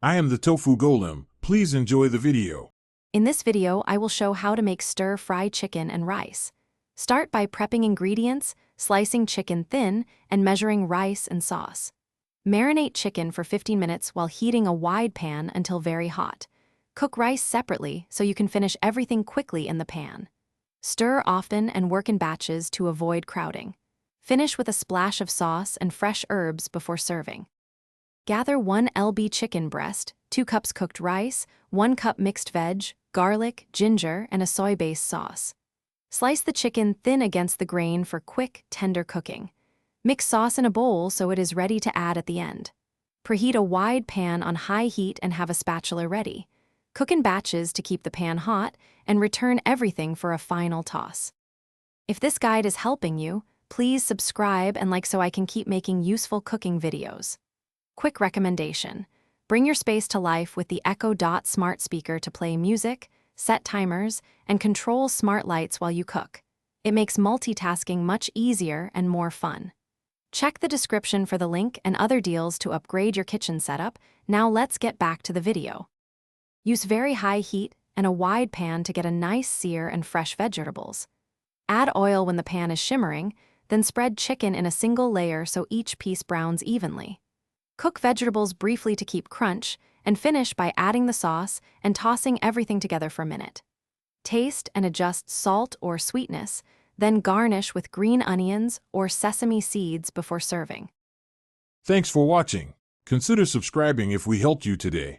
I am the Tofu Golem. Please enjoy the video. In this video, I will show how to make stir-fry chicken and rice. Start by prepping ingredients, slicing chicken thin, and measuring rice and sauce. Marinate chicken for 15 minutes while heating a wide pan until very hot. Cook rice separately so you can finish everything quickly in the pan. Stir often and work in batches to avoid crowding. Finish with a splash of sauce and fresh herbs before serving. Gather 1 lb chicken breast, 2 cups cooked rice, 1 cup mixed veg, garlic, ginger, and a soy-based sauce. Slice the chicken thin against the grain for quick, tender cooking. Mix sauce in a bowl so it is ready to add at the end. Preheat a wide pan on high heat and have a spatula ready. Cook in batches to keep the pan hot and return everything for a final toss. If this guide is helping you, please subscribe and like so I can keep making useful cooking videos. Quick recommendation: bring your space to life with the Echo Dot smart speaker to play music, set timers, and control smart lights while you cook. It makes multitasking much easier and more fun. Check the description for the link and other deals to upgrade your kitchen setup. Now let's get back to the video. Use very high heat and a wide pan to get a nice sear and fresh vegetables. Add oil when the pan is shimmering, then spread chicken in a single layer so each piece browns evenly. Cook vegetables briefly to keep crunch, and finish by adding the sauce and tossing everything together for a minute. Taste and adjust salt or sweetness, then garnish with green onions or sesame seeds before serving. Thanks for watching. Consider subscribing if we helped you today.